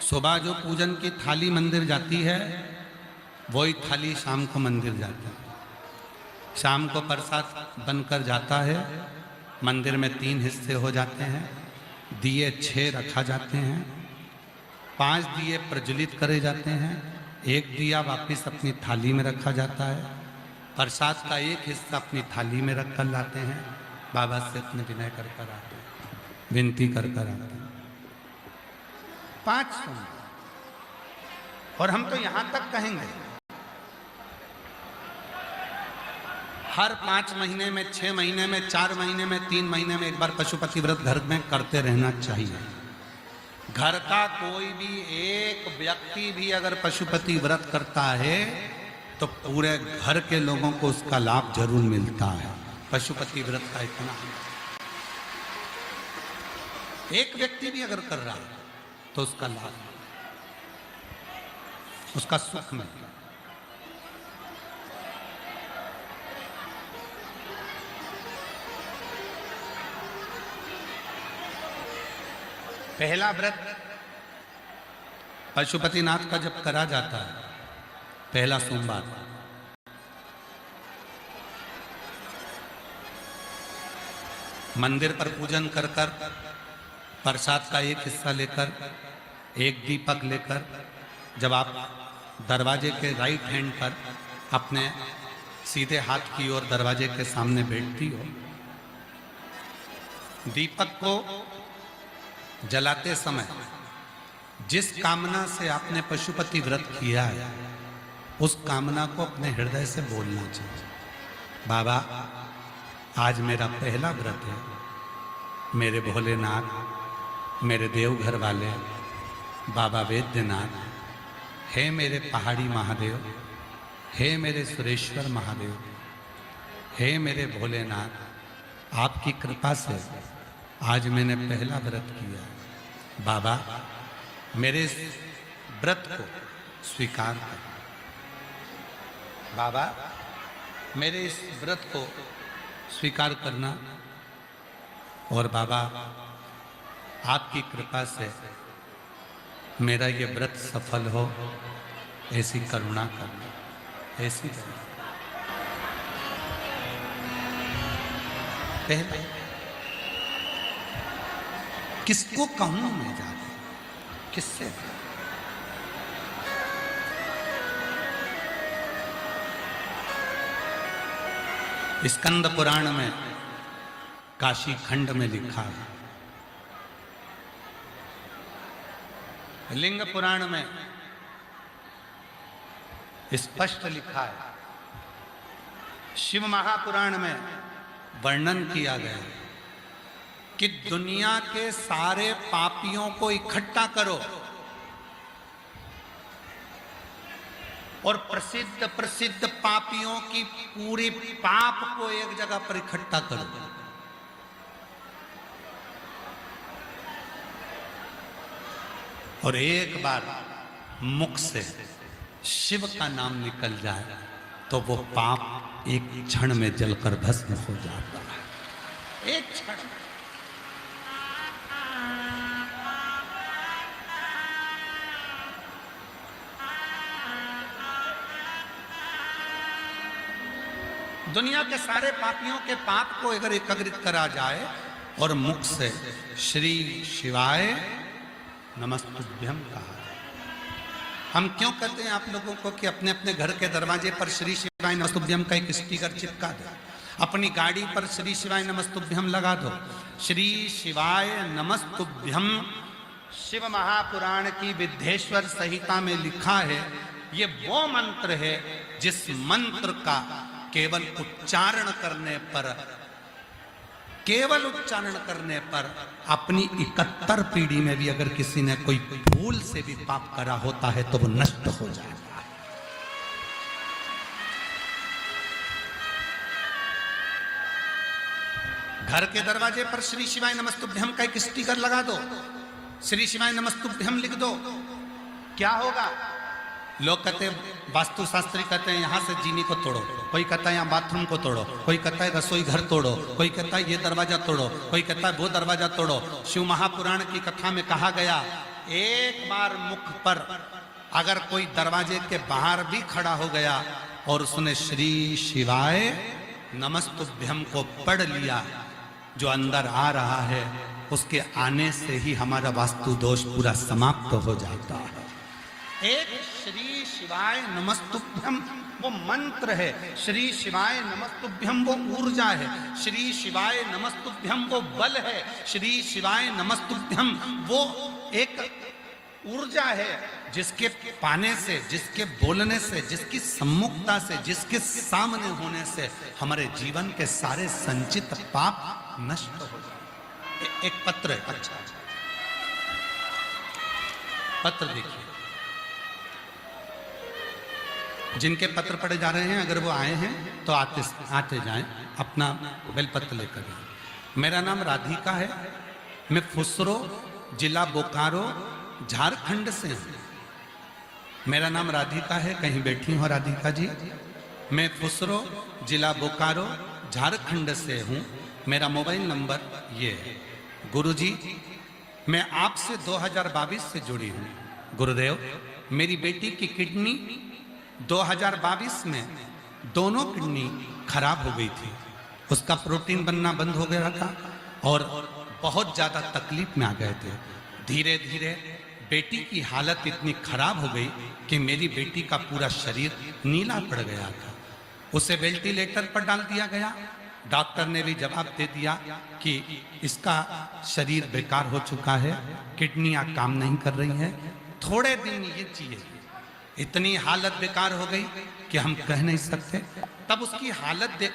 सुबह जो पूजन की थाली मंदिर जाती है वही थाली शाम को मंदिर जाती है। शाम को प्रसाद बनकर जाता है, मंदिर में 3 हिस्से हो जाते हैं, दिए 6 रखा जाते हैं, 5 दिए प्रज्वलित करे जाते हैं, 1 दिया वापस अपनी थाली में रखा जाता है। प्रसाद का 1 हिस्सा अपनी थाली में रख कर लाते हैं, बाबा से अपने विनय कर कर आते हैं, विनती कर कर आते हैं। 5 सोमवार। और हम तो यहां तक कहेंगे हर 5 महीने में, 6 महीने में, 4 महीने में, 3 महीने में एक बार पशुपति व्रत घर में करते रहना चाहिए। घर का कोई भी एक व्यक्ति भी अगर पशुपति व्रत करता है तो पूरे घर के लोगों को उसका लाभ जरूर मिलता है। पशुपति व्रत का इतना एक व्यक्ति भी अगर कर रहा है तो उसका लाभ, उसका सुख मिलता है। पहला व्रत पशुपतिनाथ का जब करा जाता है, पहला सोमवार, मंदिर पर पूजन कर कर प्रसाद का 1 हिस्सा लेकर, 1 दीपक लेकर, जब आप दरवाजे के राइट हैंड पर अपने सीधे हाथ की ओर दरवाजे के सामने बैठती हो, दीपक को जलाते समय जिस कामना से आपने पशुपति व्रत किया है उस कामना को अपने हृदय से बोलना चाहिए। बाबा, आज मेरा पहला व्रत है, मेरे भोलेनाथ, मेरे देवघर वाले बाबा वैद्यनाथ, हे मेरे पहाड़ी महादेव, हे मेरे सुरेश्वर महादेव, हे मेरे भोलेनाथ, आपकी कृपा से आज मैंने पहला व्रत किया। बाबा, मेरे इस व्रत को स्वीकार कर। बाबा, मेरे इस व्रत को स्वीकार करना, और बाबा आपकी कृपा से मेरा ये व्रत सफल हो, ऐसी करुणा करना, ऐसी करना। पहले किसको कहूं मैं जाके, किससे? स्कंद पुराण में काशी खंड में लिखा है, लिंग पुराण में स्पष्ट लिखा है, शिव महापुराण में वर्णन किया गया है कि दुनिया के सारे पापियों को इकट्ठा करो और प्रसिद्ध प्रसिद्ध पापियों की पूरी पाप को एक जगह पर इकट्ठा करो, और एक बार मुख से शिव का नाम निकल जाए तो वो पाप एक क्षण में जलकर भस्म हो जाता है। एक क्षण। दुनिया के सारे पापियों के पाप को अगर एकत्रित करा जाए और मुख से श्री शिवाय नमस्तुभ्यम कहा जाए। हम क्यों कहते हैं आप लोगों को कि अपने अपने घर के दरवाजे पर श्री शिवाय नमस्तुभ्यम का एक स्टिकर चिपका दो, अपनी गाड़ी पर श्री शिवाय नमस्तुभ्यम लगा दो। श्री शिवाय नमस्तुभ्यम शिव महापुराण की विद्धेश्वर संहिता में लिखा है। ये वो मंत्र है जिस मंत्र का केवल उच्चारण करने पर अपनी 71 पीढ़ी में भी अगर किसी ने कोई भूल से भी पाप करा होता है तो वो नष्ट हो जाता है। घर के दरवाजे पर श्री शिवाय नमस्तुभ्यम का एक स्टिकर लगा दो, श्री शिवाय नमस्तुभ्यम लिख दो। क्या होगा? लोग कहते हैं, वास्तुशास्त्री कहते हैं यहां से जीनी को तोड़ो, कोई कहता है यहाँ बाथरूम को तोड़ो, कोई कहता है रसोई घर तोड़ो, कोई कहता है ये दरवाजा तोड़ो, कोई कहता है वो दरवाजा तोड़ो। शिव महापुराण की कथा में कहा गया एक बार मुख पर अगर कोई दरवाजे के बाहर भी खड़ा हो गया और उसने श्री शिवाय नमस्तुभ्यम को पढ़ लिया, जो अंदर आ रहा है उसके आने से ही हमारा वास्तु दोष पूरा समाप्त हो जाता है। एक श्री शिवाय नमस्तुभ्यम वो मंत्र है, श्री शिवाय नमस्तुभ्यम वो ऊर्जा है, श्री शिवाय नमस्तुभ्यम वो बल है, श्री शिवाय नमस्तुभ्यम वो एक ऊर्जा है जिसके पाने से, जिसके बोलने से, जिसकी सम्मुखता से, जिसके सामने होने से हमारे जीवन के सारे संचित पाप नष्ट हो जाए। एक पत्र है, अच्छा पत्र देखिए, जिनके पत्र पढ़े जा रहे हैं अगर वो आए हैं तो आते जाएं, अपना बेलपत्र लेकर। मेरा नाम राधिका है, मैं फुसरो जिला बोकारो झारखंड से हूँ। मेरा नाम राधिका है, कहीं बैठी हो राधिका जी। मैं फुसरो जिला बोकारो झारखंड से हूँ। मेरा मोबाइल नंबर ये है। गुरुजी, मैं आपसे 2022 से जुड़ी हूँ। गुरुदेव, मेरी बेटी की किडनी 2022 में दोनों किडनी खराब हो गई थी, उसका प्रोटीन बनना बंद हो गया था और बहुत ज़्यादा तकलीफ में आ गए थे। धीरे धीरे बेटी की हालत इतनी खराब हो गई कि मेरी बेटी का पूरा शरीर नीला पड़ गया था। उसे वेंटिलेटर पर डाल दिया गया। डॉक्टर ने भी जवाब दे दिया कि इसका शरीर बेकार हो चुका है, किडनियाँ काम नहीं कर रही हैं, थोड़े दिन ये चाहिए। इतनी हालत बेकार हो गई कि हम कह नहीं सकते। तब उसकी हालत देख